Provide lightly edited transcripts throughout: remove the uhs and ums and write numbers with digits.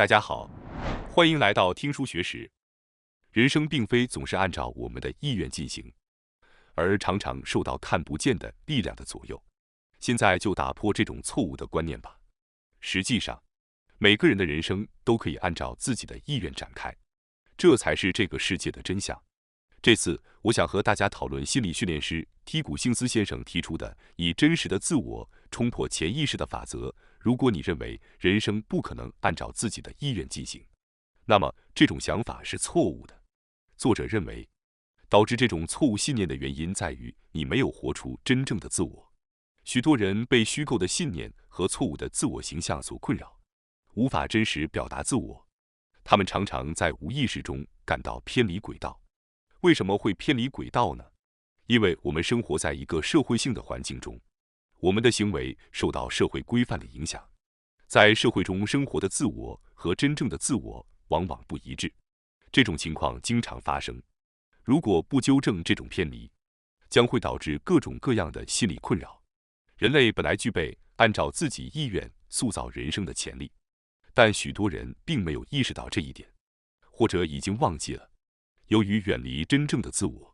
大家好，欢迎来到听书学史。人生并非总是按照我们的意愿进行，而常常受到看不见的力量的左右。现在就打破这种错误的观念吧。实际上，每个人的人生都可以按照自己的意愿展开，这才是这个世界的真相。这次，我想和大家讨论心理训练师梯谷幸斯先生提出的以真实的自我冲破潜意识的法则。如果你认为人生不可能按照自己的意愿进行，那么这种想法是错误的。作者认为，导致这种错误信念的原因在于你没有活出真正的自我。许多人被虚构的信念和错误的自我形象所困扰，无法真实表达自我。他们常常在无意识中感到偏离轨道。为什么会偏离轨道呢？因为我们生活在一个社会性的环境中，我们的行为受到社会规范的影响。在社会中生活的自我和真正的自我往往不一致，这种情况经常发生。如果不纠正这种偏离，将会导致各种各样的心理困扰。人类本来具备按照自己意愿塑造人生的潜力，但许多人并没有意识到这一点，或者已经忘记了。由于远离真正的自我，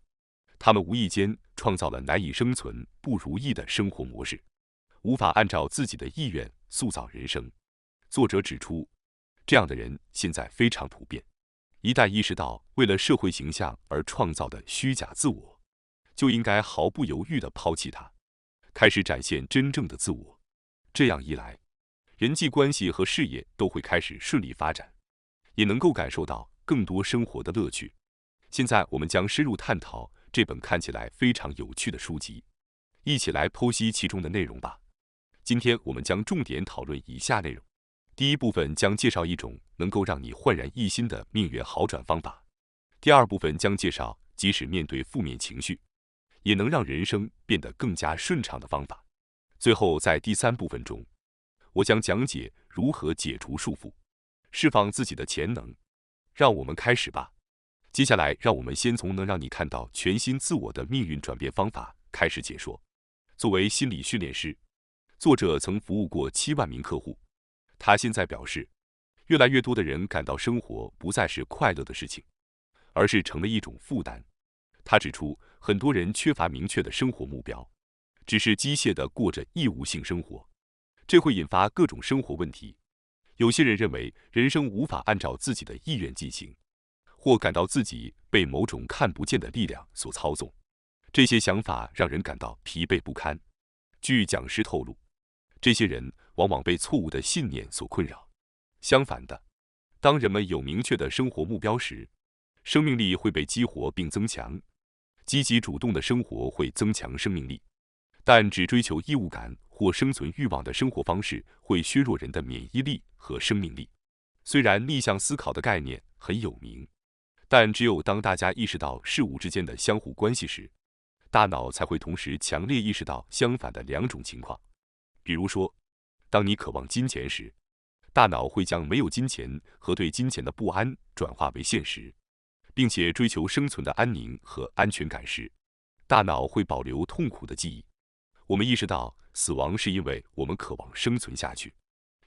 他们无意间创造了难以生存、不如意的生活模式，无法按照自己的意愿塑造人生。作者指出，这样的人现在非常普遍。一旦意识到为了社会形象而创造的虚假自我，就应该毫不犹豫地抛弃它，开始展现真正的自我。这样一来，人际关系和事业都会开始顺利发展，也能够感受到更多生活的乐趣。现在我们将深入探讨这本看起来非常有趣的书籍，一起来剖析其中的内容吧。今天我们将重点讨论以下内容。第一部分将介绍一种能够让你焕然一新的命运好转方法。第二部分将介绍即使面对负面情绪，也能让人生变得更加顺畅的方法。最后，在第三部分中，我将讲解如何解除束缚，释放自己的潜能。让我们开始吧。接下来，让我们先从能让你看到全新自我的命运转变方法开始解说。作为心理训练师，作者曾服务过7万名客户。他现在表示，越来越多的人感到生活不再是快乐的事情，而是成了一种负担。他指出，很多人缺乏明确的生活目标，只是机械地过着义务性生活，这会引发各种生活问题。有些人认为人生无法按照自己的意愿进行，或感到自己被某种看不见的力量所操纵。这些想法让人感到疲惫不堪。据讲师透露，这些人往往被错误的信念所困扰。相反的，当人们有明确的生活目标时，生命力会被激活并增强。积极主动的生活会增强生命力，但只追求义务感或生存欲望的生活方式会削弱人的免疫力和生命力。虽然逆向思考的概念很有名，但只有当大家意识到事物之间的相互关系时，大脑才会同时强烈意识到相反的两种情况。比如说，当你渴望金钱时，大脑会将没有金钱和对金钱的不安转化为现实，并且追求生存的安宁和安全感时，大脑会保留痛苦的记忆。我们意识到死亡是因为我们渴望生存下去，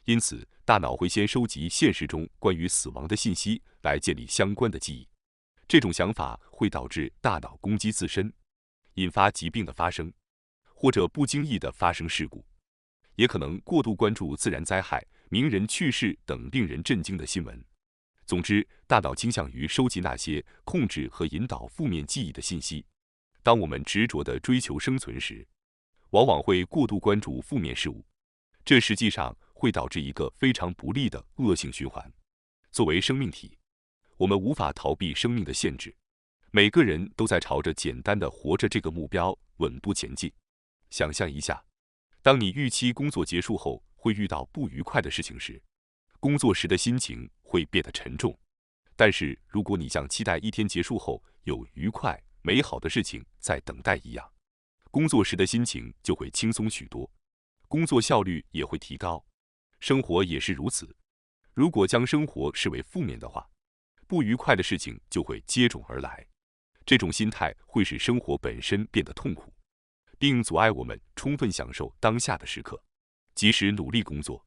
因此大脑会先收集现实中关于死亡的信息来建立相关的记忆。这种想法会导致大脑攻击自身，引发疾病的发生，或者不经意地发生事故，也可能过度关注自然灾害、名人去世等令人震惊的新闻。总之，大脑倾向于收集那些控制和引导负面记忆的信息。当我们执着地追求生存时，往往会过度关注负面事物，这实际上会导致一个非常不利的恶性循环。作为生命体，我们无法逃避生命的限制，每个人都在朝着简单的活着这个目标稳步前进。想象一下，当你预期工作结束后会遇到不愉快的事情时，工作时的心情会变得沉重。但是如果你像期待一天结束后有愉快、美好的事情在等待一样，工作时的心情就会轻松许多，工作效率也会提高。生活也是如此，如果将生活视为负面的话，不愉快的事情就会接踵而来。这种心态会使生活本身变得痛苦，并阻碍我们充分享受当下的时刻。即使努力工作，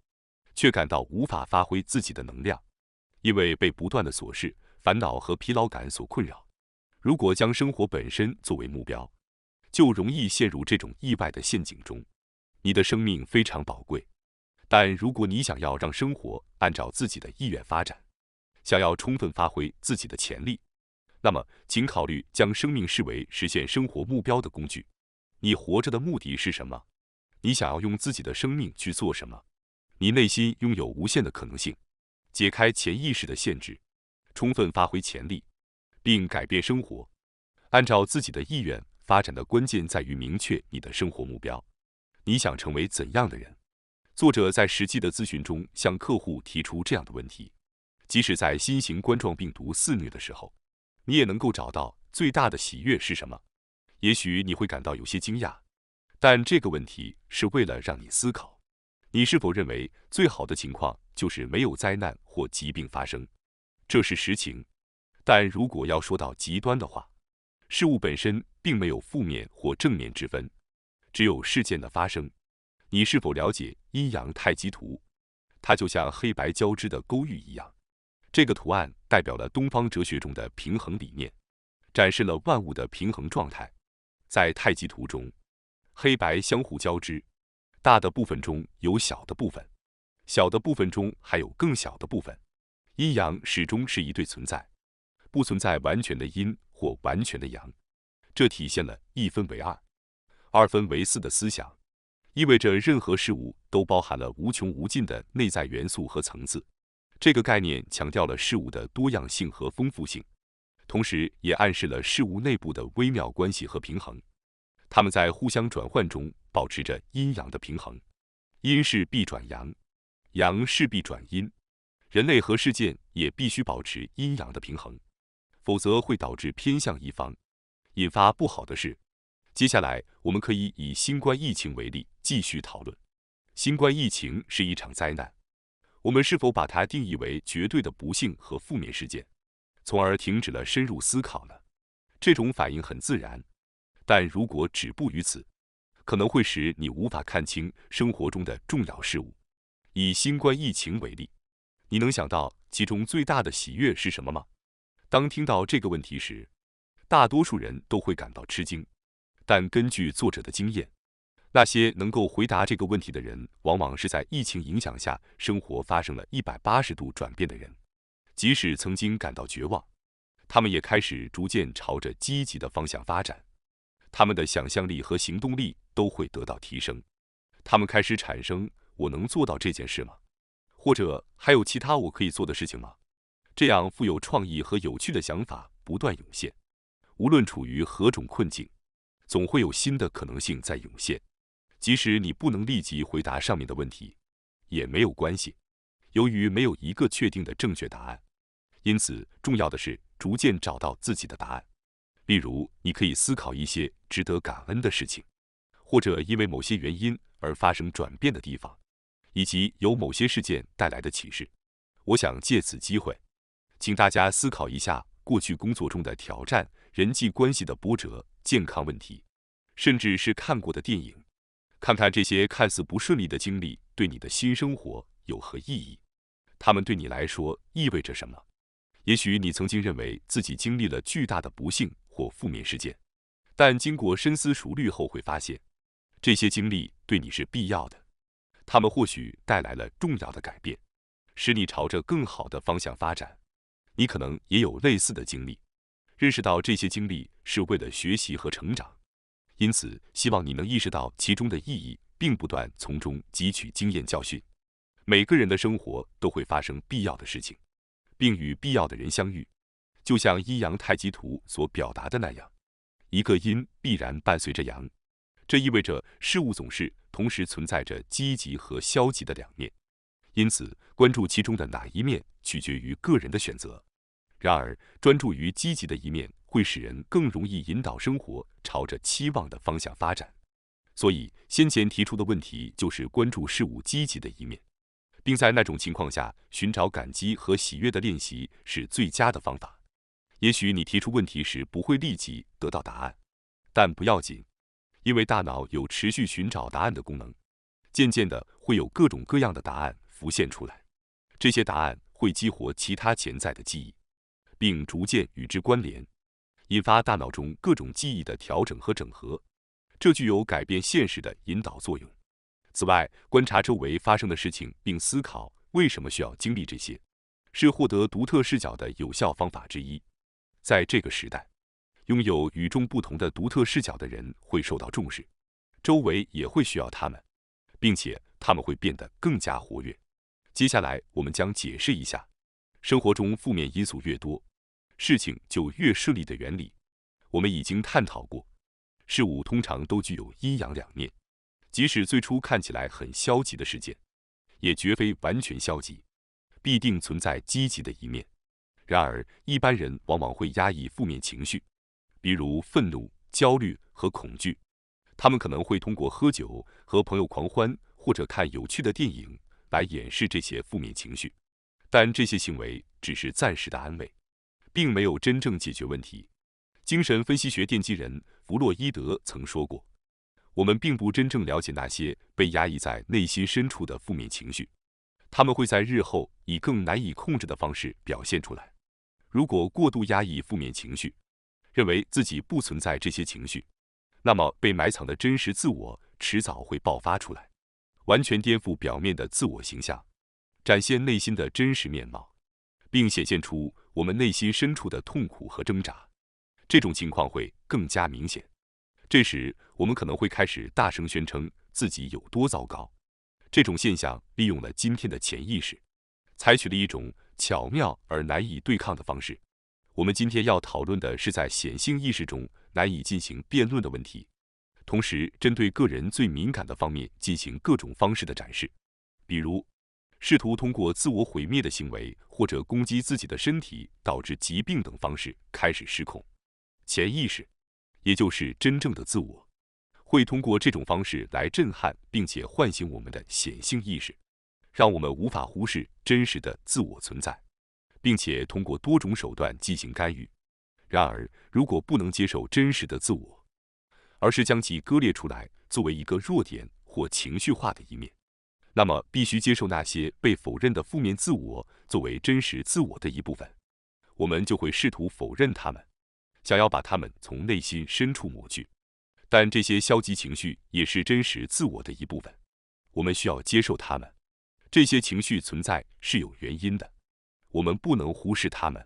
却感到无法发挥自己的能量，因为被不断的琐事、烦恼和疲劳感所困扰。如果将生活本身作为目标，就容易陷入这种意外的陷阱中。你的生命非常宝贵，但如果你想要让生活按照自己的意愿发展，想要充分发挥自己的潜力，那么请考虑将生命视为实现生活目标的工具。你活着的目的是什么？你想要用自己的生命去做什么？你内心拥有无限的可能性，解开潜意识的限制，充分发挥潜力，并改变生活。按照自己的意愿发展的关键在于明确你的生活目标。你想成为怎样的人？作者在实际的咨询中向客户提出这样的问题。即使在新型冠状病毒肆虐的时候，你也能够找到最大的喜悦是什么？也许你会感到有些惊讶，但这个问题是为了让你思考。你是否认为最好的情况就是没有灾难或疾病发生？这是实情。但如果要说到极端的话，事物本身并没有负面或正面之分，只有事件的发生。你是否了解阴阳太极图？它就像黑白交织的勾玉一样。这个图案代表了东方哲学中的平衡理念，展示了万物的平衡状态。在太极图中，黑白相互交织，大的部分中有小的部分，小的部分中还有更小的部分。阴阳始终是一对存在，不存在完全的阴或完全的阳。这体现了一分为二，二分为四的思想，意味着任何事物都包含了无穷无尽的内在元素和层次。这个概念强调了事物的多样性和丰富性，同时也暗示了事物内部的微妙关系和平衡。它们在互相转换中保持着阴阳的平衡，阴势必转阳，阳势必转阴。人类和事件也必须保持阴阳的平衡，否则会导致偏向一方，引发不好的事。接下来，我们可以以新冠疫情为例继续讨论。新冠疫情是一场灾难，我们是否把它定义为绝对的不幸和负面事件，从而停止了深入思考呢？这种反应很自然，但如果止步于此，可能会使你无法看清生活中的重要事物。以新冠疫情为例，你能想到其中最大的喜悦是什么吗？当听到这个问题时，大多数人都会感到吃惊。但根据作者的经验，那些能够回答这个问题的人，往往是在疫情影响下生活发生了180度转变的人。即使曾经感到绝望，他们也开始逐渐朝着积极的方向发展。他们的想象力和行动力都会得到提升。他们开始产生“我能做到这件事吗？”或者还有其他我可以做的事情吗？这样富有创意和有趣的想法不断涌现。无论处于何种困境，总会有新的可能性在涌现。即使你不能立即回答上面的问题，也没有关系。由于没有一个确定的正确答案，因此重要的是逐渐找到自己的答案。例如，你可以思考一些值得感恩的事情，或者因为某些原因而发生转变的地方，以及由某些事件带来的启示。我想借此机会，请大家思考一下过去工作中的挑战、人际关系的波折、健康问题，甚至是看过的电影。看看这些看似不顺利的经历对你的新生活有何意义？它们对你来说意味着什么？也许你曾经认为自己经历了巨大的不幸或负面事件，但经过深思熟虑后会发现，这些经历对你是必要的。它们或许带来了重要的改变，使你朝着更好的方向发展。你可能也有类似的经历，认识到这些经历是为了学习和成长。因此，希望你能意识到其中的意义，并不断从中汲取经验教训。每个人的生活都会发生必要的事情，并与必要的人相遇，就像阴阳太极图所表达的那样，一个阴必然伴随着阳。这意味着事物总是同时存在着积极和消极的两面，因此关注其中的哪一面取决于个人的选择。然而，专注于积极的一面会使人更容易引导生活朝着期望的方向发展。所以，先前提出的问题就是关注事物积极的一面，并在那种情况下寻找感激和喜悦的练习是最佳的方法。也许你提出问题时不会立即得到答案，但不要紧，因为大脑有持续寻找答案的功能，渐渐的会有各种各样的答案浮现出来。这些答案会激活其他潜在的记忆，并逐渐与之关联，引发大脑中各种记忆的调整和整合，这具有改变现实的引导作用。此外，观察周围发生的事情并思考为什么需要经历这些，是获得独特视角的有效方法之一。在这个时代，拥有与众不同的独特视角的人会受到重视，周围也会需要他们，并且他们会变得更加活跃。接下来，我们将解释一下生活中负面因素越多，事情就越顺利的原理。我们已经探讨过，事物通常都具有阴阳两面，即使最初看起来很消极的事件，也绝非完全消极，必定存在积极的一面。然而，一般人往往会压抑负面情绪，比如愤怒、焦虑和恐惧。他们可能会通过喝酒、和朋友狂欢或者看有趣的电影来掩饰这些负面情绪，但这些行为只是暂时的安慰，并没有真正解决问题。精神分析学奠基人弗洛伊德曾说过，我们并不真正了解那些被压抑在内心深处的负面情绪，他们会在日后以更难以控制的方式表现出来。如果过度压抑负面情绪，认为自己不存在这些情绪，那么被埋藏的真实自我迟早会爆发出来，完全颠覆表面的自我形象，展现内心的真实面貌，并显现出我们内心深处的痛苦和挣扎。这种情况会更加明显。这时，我们可能会开始大声宣称自己有多糟糕。这种现象利用了今天的潜意识，采取了一种巧妙而难以对抗的方式。我们今天要讨论的是在显性意识中难以进行辩论的问题，同时针对个人最敏感的方面进行各种方式的展示，比如试图通过自我毁灭的行为或者攻击自己的身体导致疾病等方式开始失控。潜意识，也就是真正的自我，会通过这种方式来震撼并且唤醒我们的显性意识，让我们无法忽视真实的自我存在，并且通过多种手段进行干预。然而，如果不能接受真实的自我，而是将其割裂出来作为一个弱点或情绪化的一面，那么必须接受那些被否认的负面自我作为真实自我的一部分，我们就会试图否认它们，想要把它们从内心深处抹去。但这些消极情绪也是真实自我的一部分，我们需要接受它们。这些情绪存在是有原因的，我们不能忽视它们。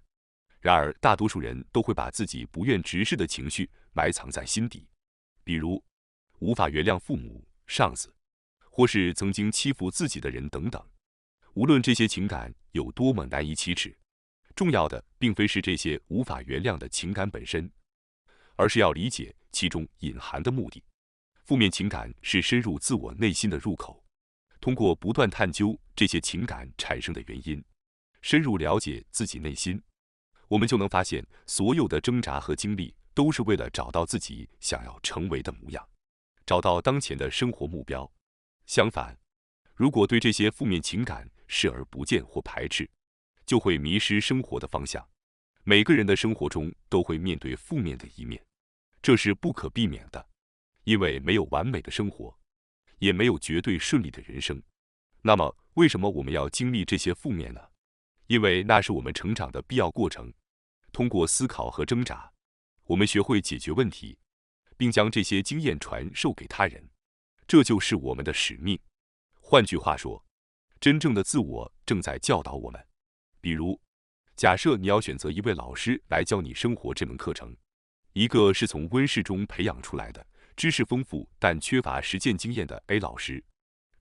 然而，大多数人都会把自己不愿直视的情绪埋藏在心底，比如无法原谅父母、上司，或是曾经欺负自己的人等等。无论这些情感有多么难以启齿，重要的并非是这些无法原谅的情感本身，而是要理解其中隐含的目的。负面情感是深入自我内心的入口，通过不断探究这些情感产生的原因，深入了解自己内心，我们就能发现所有的挣扎和经历都是为了找到自己想要成为的模样，找到当前的生活目标。相反，如果对这些负面情感视而不见或排斥，就会迷失生活的方向。每个人的生活中都会面对负面的一面，这是不可避免的，因为没有完美的生活，也没有绝对顺利的人生。那么，为什么我们要经历这些负面呢？因为那是我们成长的必要过程。通过思考和挣扎，我们学会解决问题，并将这些经验传授给他人，这就是我们的使命。换句话说，真正的自我正在教导我们。比如，假设你要选择一位老师来教你生活这门课程，一个是从温室中培养出来的、知识丰富但缺乏实践经验的 A 老师，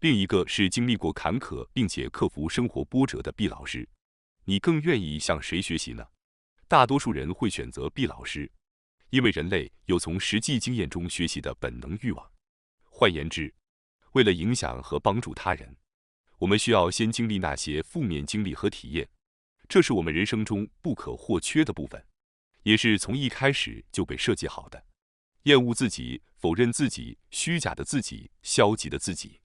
另一个是经历过坎坷并且克服生活波折的 B 老师，你更愿意向谁学习呢？大多数人会选择 B 老师，因为人类有从实际经验中学习的本能欲望。换言之，为了影响和帮助他人，我们需要先经历那些负面经历和体验，这是我们人生中不可或缺的部分，也是从一开始就被设计好的。厌恶自己、否认自己、虚假的自己、消极的自己。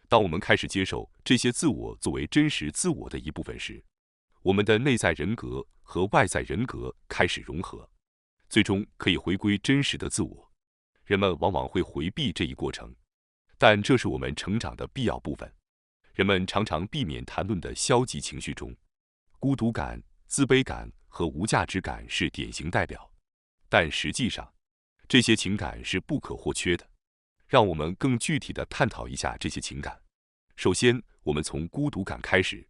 当我们开始接受这些自我作为真实自我的一部分时，我们的内在人格和外在人格开始融合，最终可以回归真实的自我。人们往往会回避这一过程，但这是我们成长的必要部分。人们常常避免谈论的消极情绪中，孤独感、自卑感和无价值感是典型代表，但实际上，这些情感是不可或缺的。让我们更具体地探讨一下这些情感。首先，我们从孤独感开始。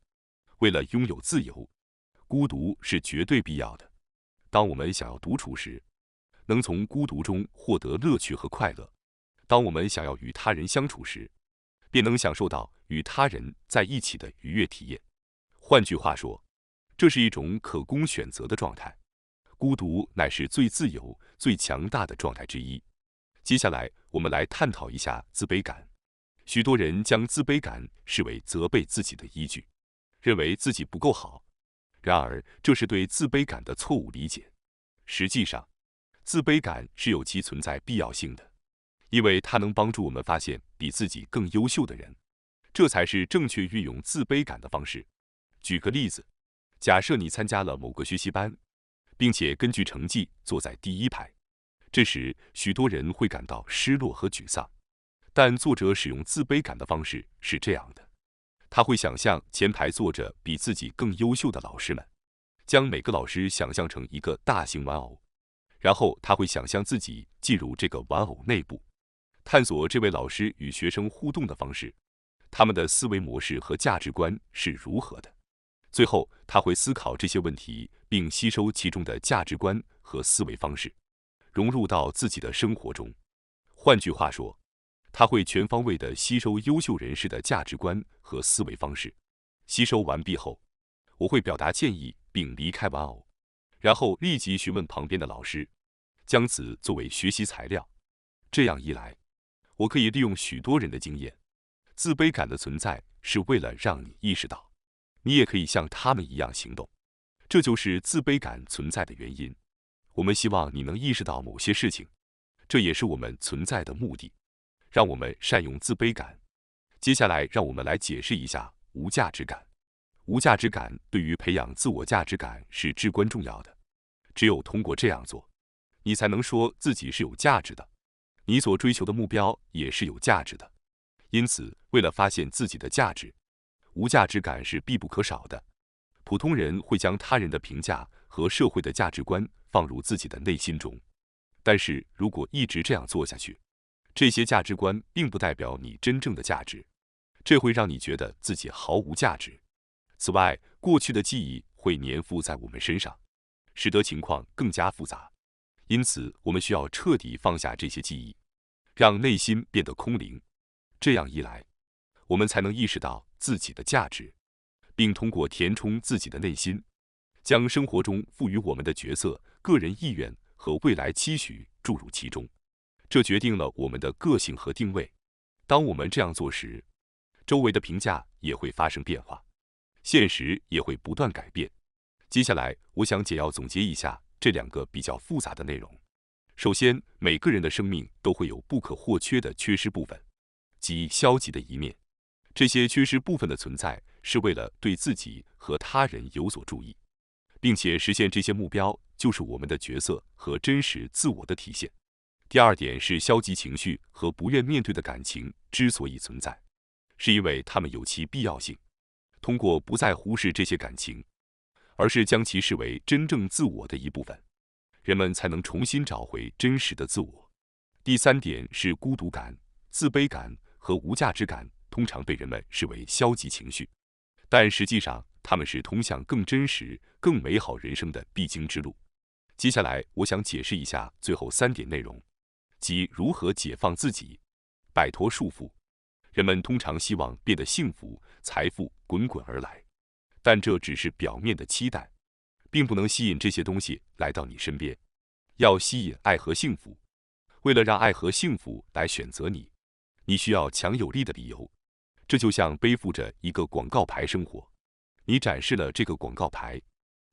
为了拥有自由，孤独是绝对必要的。当我们想要独处时，能从孤独中获得乐趣和快乐；当我们想要与他人相处时，便能享受到与他人在一起的愉悦体验。换句话说，这是一种可供选择的状态。孤独乃是最自由、最强大的状态之一。接下来，我们来探讨一下自卑感。许多人将自卑感视为责备自己的依据，认为自己不够好。然而，这是对自卑感的错误理解。实际上，自卑感是有其存在必要性的，因为它能帮助我们发现比自己更优秀的人，这才是正确运用自卑感的方式。举个例子，假设你参加了某个学习班，并且根据成绩坐在第一排，这时许多人会感到失落和沮丧。但作者使用自卑感的方式是这样的：他会想象前排坐着比自己更优秀的老师们，将每个老师想象成一个大型玩偶，然后他会想象自己进入这个玩偶内部，探索这位老师与学生互动的方式，他们的思维模式和价值观是如何的。最后，他会思考这些问题，并吸收其中的价值观和思维方式，融入到自己的生活中。换句话说，他会全方位地吸收优秀人士的价值观和思维方式。吸收完毕后，我会表达建议并离开玩偶，然后立即询问旁边的老师，将此作为学习材料。这样一来，我可以利用许多人的经验。自卑感的存在是为了让你意识到，你也可以像他们一样行动。这就是自卑感存在的原因。我们希望你能意识到某些事情，这也是我们存在的目的。让我们善用自卑感。接下来，让我们来解释一下无价值感。无价值感对于培养自我价值感是至关重要的。只有通过这样做，你才能说自己是有价值的，你所追求的目标也是有价值的。因此，为了发现自己的价值，无价值感是必不可少的。普通人会将他人的评价和社会的价值观放入自己的内心中，但是如果一直这样做下去，这些价值观并不代表你真正的价值，这会让你觉得自己毫无价值。此外，过去的记忆会粘附在我们身上，使得情况更加复杂。因此，我们需要彻底放下这些记忆，让内心变得空灵。这样一来，我们才能意识到自己的价值，并通过填充自己的内心，将生活中赋予我们的角色、个人意愿和未来期许注入其中。这决定了我们的个性和定位。当我们这样做时，周围的评价也会发生变化，现实也会不断改变。接下来，我想简要总结一下这两个比较复杂的内容。首先，每个人的生命都会有不可或缺的缺失部分，即消极的一面。这些缺失部分的存在是为了对自己和他人有所注意，并且实现这些目标，就是我们的角色和真实自我的体现。第二点是消极情绪和不愿面对的感情之所以存在，是因为它们有其必要性。通过不再忽视这些感情，而是将其视为真正自我的一部分，人们才能重新找回真实的自我。第三点是孤独感、自卑感和无价值感通常被人们视为消极情绪，但实际上它们是通向更真实、更美好人生的必经之路。接下来，我想解释一下最后三点内容，即如何解放自己，摆脱束缚。人们通常希望变得幸福，财富滚滚而来，但这只是表面的期待，并不能吸引这些东西来到你身边。要吸引爱和幸福，为了让爱和幸福来选择你，你需要强有力的理由。这就像背负着一个广告牌生活，你展示了这个广告牌，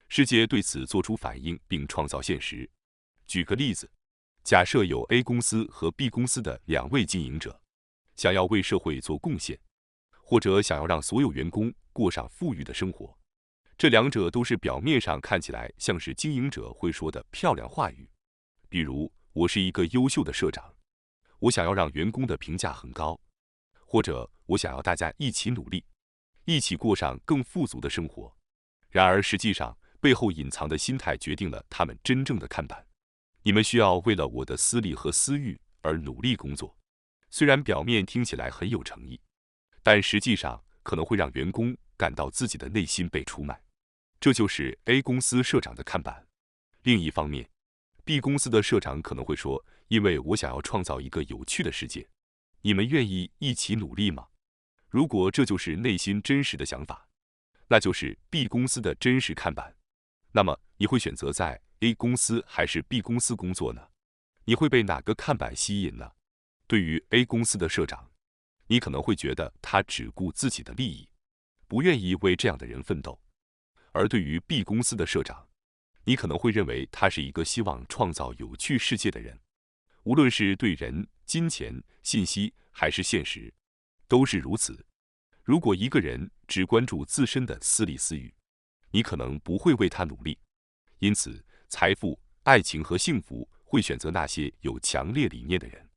世界对此做出反应并创造现实。举个例子，假设有 A 公司和 B 公司的两位经营者，想要为社会做贡献，或者想要让所有员工过上富裕的生活。这两者都是表面上看起来像是经营者会说的漂亮话语，比如我是一个优秀的社长，我想要让员工的评价很高，或者我想要大家一起努力，一起过上更富足的生活。然而实际上，背后隐藏的心态决定了他们真正的看板。你们需要为了我的私利和私欲而努力工作，虽然表面听起来很有诚意，但实际上可能会让员工感到自己的内心被出卖。这就是 A 公司社长的看板。另一方面， B 公司的社长可能会说，因为我想要创造一个有趣的世界，你们愿意一起努力吗？如果这就是内心真实的想法，那就是 B 公司的真实看板。那么你会选择在 A 公司还是 B 公司工作呢？你会被哪个看板吸引呢？对于 A 公司的社长，你可能会觉得他只顾自己的利益，不愿意为这样的人奋斗；而对于 B 公司的社长，你可能会认为他是一个希望创造有趣世界的人。无论是对人、金钱、信息还是现实，都是如此。如果一个人只关注自身的私利私欲，你可能不会为他努力。因此，财富、爱情和幸福会选择那些有强烈理念的人。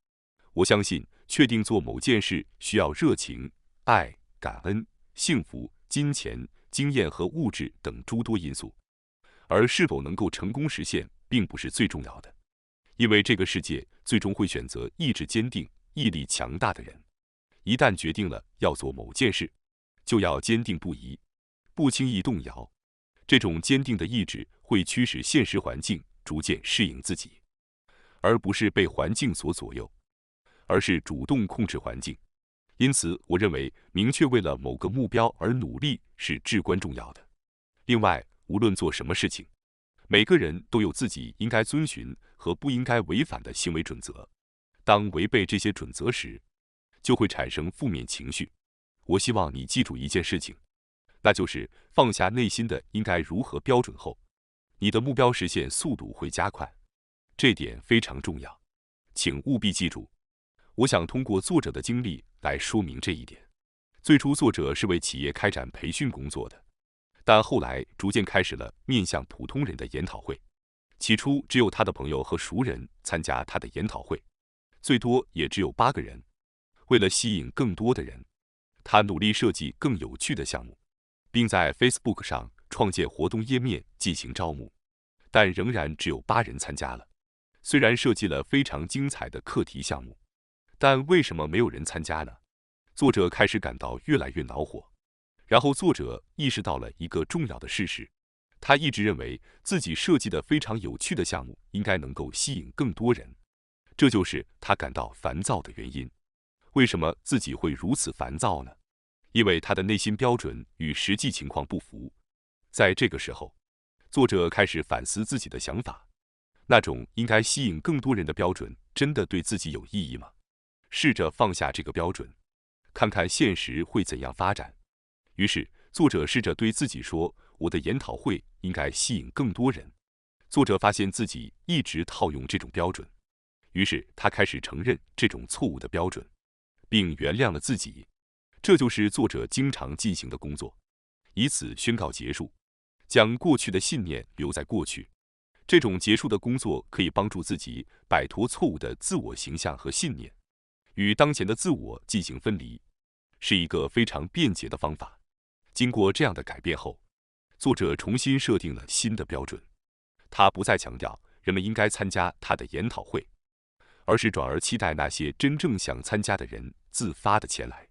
我相信，确定做某件事需要热情、爱、感恩、幸福、金钱、经验和物质等诸多因素，而是否能够成功实现，并不是最重要的。因为这个世界最终会选择意志坚定、毅力强大的人。一旦决定了要做某件事，就要坚定不移，不轻易动摇。这种坚定的意志会驱使现实环境逐渐适应自己，而不是被环境所左右，而是主动控制环境。因此，我认为明确为了某个目标而努力是至关重要的。另外，无论做什么事情，每个人都有自己应该遵循和不应该违反的行为准则。当违背这些准则时，就会产生负面情绪。我希望你记住一件事情，那就是放下内心的应该如何标准后，你的目标实现速度会加快。这点非常重要，请务必记住。我想通过作者的经历来说明这一点。最初，作者是为企业开展培训工作的，但后来逐渐开始了面向普通人的研讨会。起初只有他的朋友和熟人参加他的研讨会，最多也只有8个人。为了吸引更多的人，他努力设计更有趣的项目，并在 Facebook 上创建活动页面进行招募，但仍然只有8人参加了。虽然设计了非常精彩的课题项目，但为什么没有人参加呢？作者开始感到越来越恼火。然后作者意识到了一个重要的事实，他一直认为自己设计的非常有趣的项目应该能够吸引更多人，这就是他感到烦躁的原因。为什么自己会如此烦躁呢？因为他的内心标准与实际情况不符。在这个时候，作者开始反思自己的想法，那种应该吸引更多人的标准真的对自己有意义吗？试着放下这个标准，看看现实会怎样发展。于是，作者试着对自己说：“我的研讨会应该吸引更多人。”作者发现自己一直套用这种标准，于是他开始承认这种错误的标准，并原谅了自己。这就是作者经常进行的工作，以此宣告结束，将过去的信念留在过去。这种结束的工作可以帮助自己摆脱错误的自我形象和信念，与当前的自我进行分离，是一个非常便捷的方法。经过这样的改变后，作者重新设定了新的标准。他不再强调人们应该参加他的研讨会，而是转而期待那些真正想参加的人自发的前来。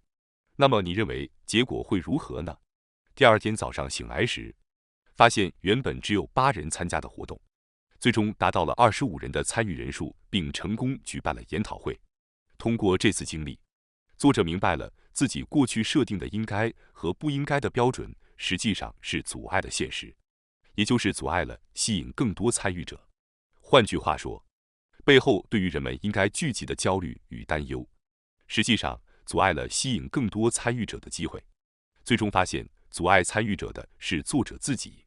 那么你认为结果会如何呢？第二天早上醒来时，发现原本只有8人参加的活动，最终达到了25人的参与人数，并成功举办了研讨会。通过这次经历，作者明白了自己过去设定的应该和不应该的标准，实际上是阻碍了现实，也就是阻碍了吸引更多参与者。换句话说，背后对于人们应该聚集的焦虑与担忧，实际上阻碍了吸引更多参与者的机会。最终发现，阻碍参与者的是作者自己。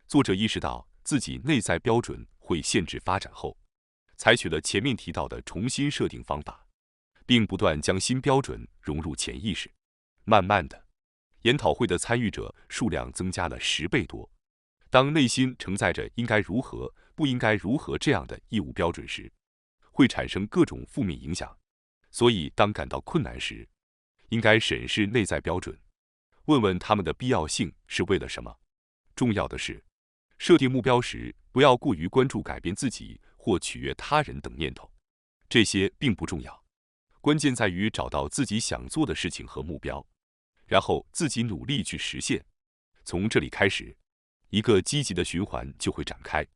作者意识到自己内在标准会限制发展后，采取了前面提到的重新设定方法，并不断将新标准融入潜意识。慢慢的，研讨会的参与者数量增加了10倍多。当内心承载着应该如何、不应该如何这样的义务标准时，会产生各种负面影响。所以，当感到困难时，应该审视内在标准，问问他们的必要性是为了什么。重要的是，设定目标时不要过于关注改变自己或取悦他人等念头，这些并不重要。关键在于找到自己想做的事情和目标，然后自己努力去实现。从这里开始，一个积极的循环就会展开。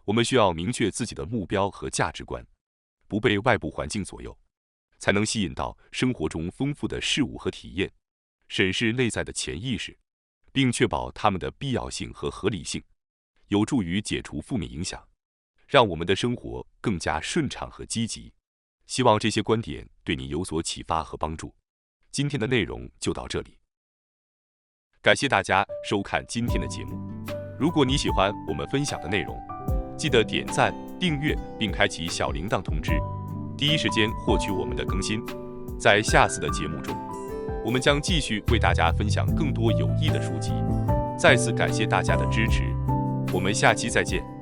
我们需要明确自己的目标和价值观，不被外部环境左右，才能吸引到生活中丰富的事物和体验。审视内在的潜意识，并确保它们的必要性和合理性，有助于解除负面影响，让我们的生活更加顺畅和积极。希望这些观点对你有所启发和帮助。今天的内容就到这里，感谢大家收看今天的节目。如果你喜欢我们分享的内容，记得点赞、订阅并开启小铃铛通知，第一时间获取我们的更新。在下次的节目中，我们将继续为大家分享更多有益的书籍。再次感谢大家的支持，我们下期再见。